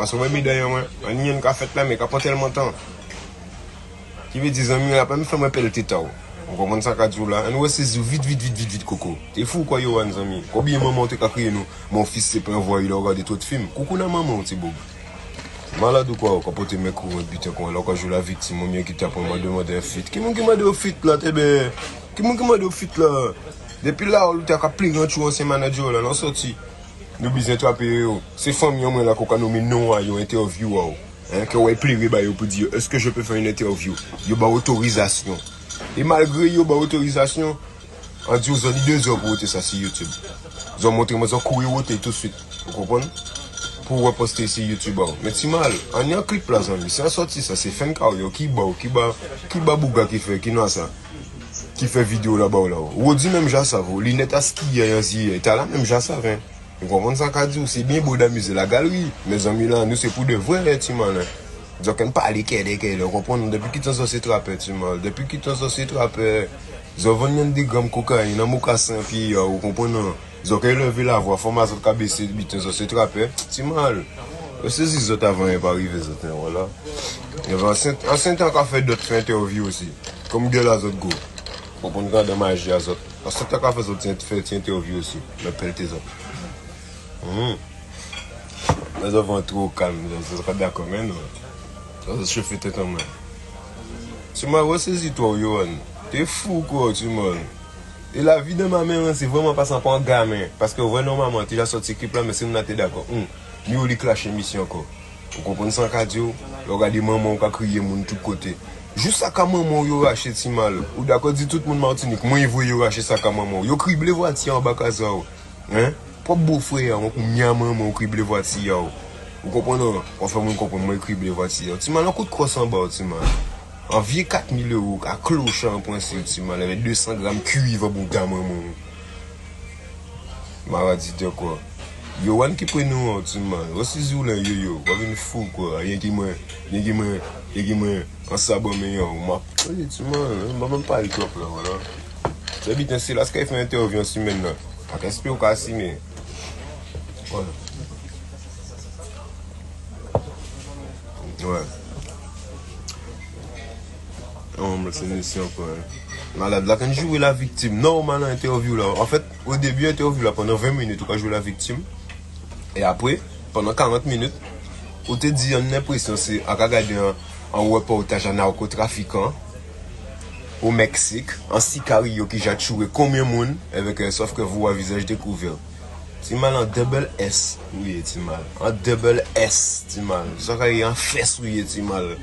Parce que moi, d'ailleurs, on y a une café là, mais qui n'a pas tellement de temps. Qui veut dire, il n'a pas même fait moi pelleter tao. On comprend ça qu'à dire là. On va saisir vite, Coco. T'es fou quoi, yo, amis. Combien de moments t'es qu'à crier nous? Mon fils, c'est pas un voix, il a regardé tout de film. Coucou, na maman, t'es beau. Malade ou quoi, quand tu me cours, putain, quand je joue la victime, mon mieux qui t'a pour me demander un fit. Qui m'a demandé au fit là, t'es bien? Qui m'a demandé au fit là? Depuis là, on t'a qu'à plier un chou, c'est manager là, non sorti. Nous besoin de payer. C'est famille, moi là, qu'on a nommé non à une interview. Hein, que ouais, plier, bah, pour dire, est-ce que je peux faire une interview? Yo, bah, autorisation. Et malgré yo, bah, autorisation, on dit, vous avez 2 heures pour voter ça sur YouTube. Ils ont montré, moi, ils ont couru voter tout de suite. Vous comprenez? Pour reposter sur YouTube. Mais c'est mal. On y a un clip là, c'est un sorti ça, c'est Fenkario qui bat Bouga qui fait, qui n'a ça. Qui fait vidéo là-bas là. Ou dit même j'ai ça, vous. L'inet à ski, t'as là même j'ai ça, hein. Vous comprenez ça qu'a dit, c'est bien beau d'amuser la galerie. Mes amis là, nous c'est pour de vrai, tu mal. Ils ont pas les quais, vous comprenez, depuis qu'ils sont censés trapper, tu mal. Depuis qu'ils sont censés trapper, ils ont vendu des grammes cocaïne, ils ont mocassin, puis, vous comprenez. Ils ont levé la voix, format de KBC, ils ont se trapper, c'est mal. C'est si ils ont avant, ils pas arrivé, voilà. Il y avait un certain qui a fait d'autres interviews aussi. Comme Gueule à Zot Go. Pour qu'on regarde la magie à Zot. Un certain qui a fait d'autres interviews aussi. Le pelte Zot. Les enfants trop calmes, je serais d'accord, mais non. Je fais tête en main. Tu m'as ressaisi toi, Yohan. T'es fou quoi, tu m'as. Et la vie de ma mère, c'est vraiment pas sans un gamin. Parce que vraiment, maman, tu as sorti clip là, mais c'est nous t'es d'accord. Nous, on clash émission encore. Vous comprenez ça, Kadio? Regardez maman qui a crié mon tout côté. Juste ça, quand maman, yo raché si mal. Ou d'accord, dit tout le monde Martinique, moi, il veut yo racher ça, quand maman. Yo crible voiture en bas, casa. Hein? Pas beau frère, on mia maman, crible voiture. Vous comprenez? On fait mon comprendre, moi, crible voiture. Tu m'as un coup de crosse en bas, tu m'as. En vieux 4000 €, à cloche en point sur avec 200 grammes cuivre pour gamin. M'a dit de quoi? Yo, one qui prend nous, tu m'as. Aussi, zou là, yo, pas une fou quoi. Rien qui me, en sabot meilleur. Tu m'as, même pas le top là, voilà. C'est bien, c'est là, ce qu'il fait une interview en semaine là. Pas qu'est-ce que vous avez mais. Voilà. Ouais. C'est une mission quoi. Malade, là quand je joue la victime, normalement interview là. En fait, au début interview là, pendant 20 minutes, on joue la victime. Et après, pendant 40 minutes, on te dit une impression, c'est à regarder un reportage en narcotrafiquant au Mexique, en sicario qui a tué combien de monde, avec sauf que vous avez visage découvert. C'est mal en double S, oui, c'est mal. En double S, c'est mal. Ça qu'il y a en fesse, oui, c'est mal.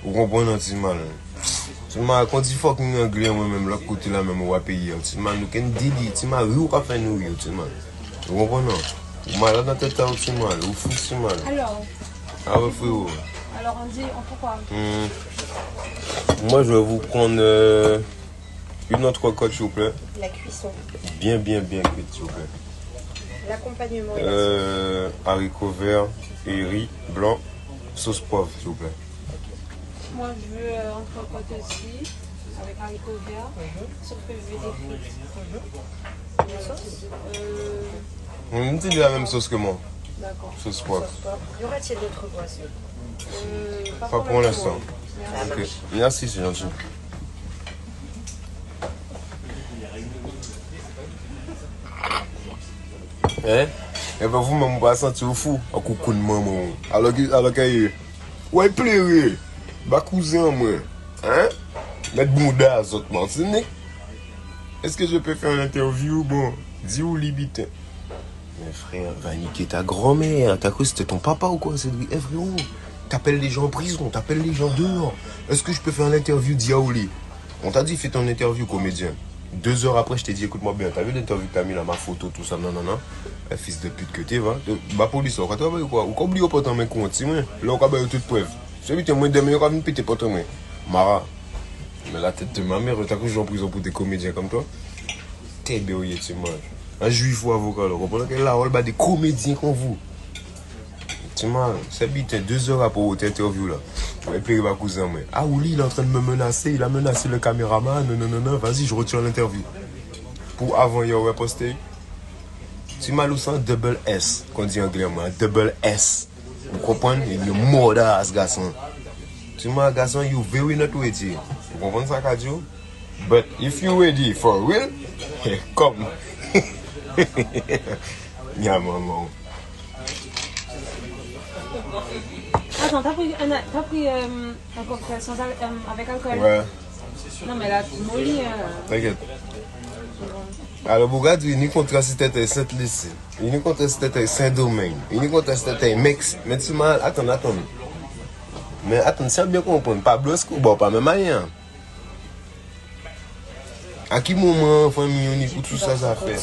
Vous comprenez, c'est mal. Tu m'as quand il faut qu'un anglais moi-même l'autre côté là même on va payer. Tu m'as nous qu'un dili, tu m'as eu qu'à faire nous tu m'as. Vous comprenez? Malade dans tête tu m'as, ou fou tu m'as. Alors. Ah ouais frérot. Alors on dit on pourquoi? Moi je vais vous prendre une autre cocotte s'il vous plaît. La cuisson. Bien cuite s'il vous plaît. L'accompagnement. Haricots verts et riz blanc, sauce poivre s'il vous plaît. Moi, je veux entrecôte aussi, avec haricots verts, sauf que je veux des frites. La sauce On me dit la même sauce que moi. D'accord. Sauce poivre. Y aurait-il d'autres boissons? Pas pour l'instant. Ok. Merci, c'est gentil. Hein? Et ben vous-même, vous pas sentir fou. Un coucou de maman. Alors que... Ouais, plaire. Bah cousin moi, hein? Mettre Bouddha à autres Martinique. Est-ce que je peux faire une interview? Bon, dis où libite. Mais frère, va niquer ta grand-mère. T'as cru que c'était ton papa ou quoi? C'est lui. Eh frérot, t'appelles les gens en prison, t'appelles les gens dehors. Est-ce que je peux faire une interview d'Yaouli? On t'a dit fais ton interview comédien. 2 heures après, je t'ai dit écoute-moi bien, t'as vu l'interview que t'as mis là, ma photo, tout ça, non. Eh, fils de pute que t'es, va. Bah police, on va travailler ou quoi? Ou qu'on oublie pas ton mec compte, là on va faire toute preuve. C'est vite, moi, demain, on va venir péter pour toi, moi. Mara. Mais la tête de ma mère, t'as cru que je suis en prison pour des comédiens comme toi? T'es béoyé, tu manges. Un juif ou avocat, là, comprenez que là, on va des comédiens comme vous. Tu manges. C'est vite, 2 heures après votre interview, là. Et puis, il va cousin, moi. Ah, oui, il est en train de me menacer, il a menacé le caméraman. Non, vas-y, je retire l'interview. Pour avant, il y aurait posté. Tu m'as lu ça, double S, qu'on dit en anglais, moi, double S. Vous comprends? Il est mordas, garçon. Tu m'as garçon, you very not ready. Vous comprenez ça, Kadjo? But if you ready for real, come. Yeah, maman. Attends, t'as pris un cocktail sans avec alcool? Ouais, Non, mais là, tu mollis. t'inquiète. Alors, regarde, il n'y contre c'était Saint-Lucie. Il n'y contre c'était Saint-Domingue. Il n'y contre c'était Mex. Mais tu m'as. Attends. Mais attends, c'est bien comprendre. Pablo Escobar, pas même rien. À quel moment, famille, on écoute tout ça, ça fait?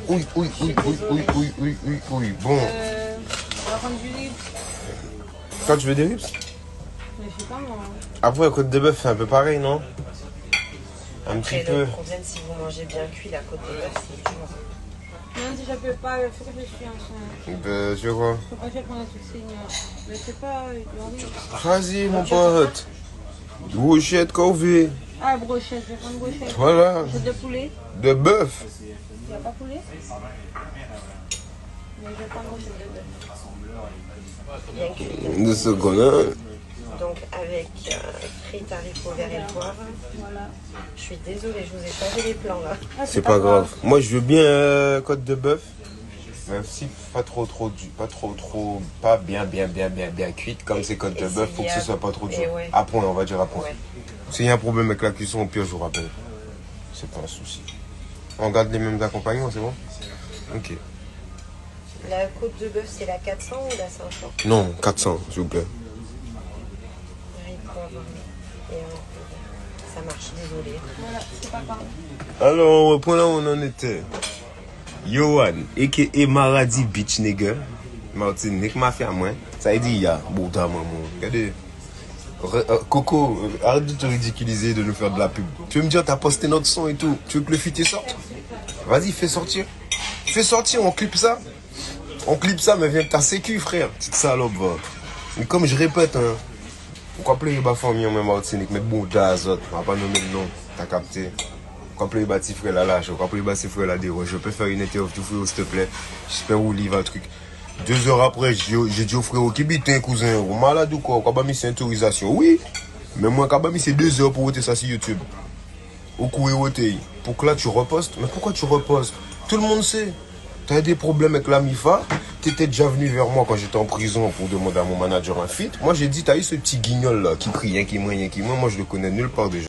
Oui. Bon. On va prendre du libre. Quand tu veux des ribs? Mais je sais pas, moi. Après, la côte de bœuf, c'est un peu pareil, non? Un petit Après, peu. le problème, si vous mangez bien cuit, la côte de bœuf, c'est dur. Même si je peux pas, il faut que je suis ensemble. Tu veux quoi? Faut pas que je prenne tout signe. Mais c'est pas. Vas-y, mon pote. Brochette Corvée. Ah, brochette, je vais prendre brochette. Voilà. Brochette de poulet. De bœuf. Il n'y a pas poulet? Mais je vais prendre brochette de bœuf. Bien cuit. Deux secondes, hein? Donc, avec frites, haricots verts et poivre. Voilà. Je suis désolée, je vous ai changé les plans là. Ah, C'est pas grave. Moi, je veux bien côte de bœuf. Même si pas trop pas bien cuite comme c'est côte de Et bœuf, s'il faut y que a- ce soit pas trop dur. et ouais. Après, on va dire après. Ouais. S'il y a un problème avec la cuisson, au pire, je vous rappelle. C'est pas un souci. On garde les mêmes accompagnements, c'est bon? Ok. La côte de bœuf, c'est la 400 ou la 500? Non, 400, s'il vous plaît. Riz, poivre et haricots verts. Ça marche, désolée. Voilà, c'est pas grave. Alors, on reprend là où on en était. Yohan, a.k.a. Maradi Beach Nigga. Martinique, mafia, moi. Ça dit, ya, Bouddha, maman. Regardez. Coco, arrête de te ridiculiser, de nous faire de la pub. Tu veux me dire, t'as posté notre son et tout. Tu veux que le feat sorte? Vas-y, fais sortir. Fais sortir, on clip ça. On clip ça, mais viens avec ta sécu, frère. Petite salope, va. Mais comme je répète, hein. Pourquoi pleurer ma famille en même Martinique, mais Bouddha, Azot. On va pas nommer le nom. T'as capté? Pourquoi pleurer ma petit frère là, lâche? Pourquoi pleurer ma petit frère là, déroge? Je peux faire une interview, frérot, s'il te plaît. J'espère où livre un truc. 2 heures après, j'ai dit au frérot, qui bite un cousin, ou malade ou quoi? Quand mis c'est autorisation? Oui. Mais moi, quand mis c'est 2 heures pour voter ça sur YouTube. Au coup et voter. Pour que là, tu repostes. Mais pourquoi tu repostes? Tout le monde sait. T'as des problèmes avec la MIFA. T'étais déjà venu vers moi quand j'étais en prison pour demander à mon manager un feat. Moi, j'ai dit, t'as eu ce petit guignol là, qui crie, qui moi, moi, je le connais nulle part déjà.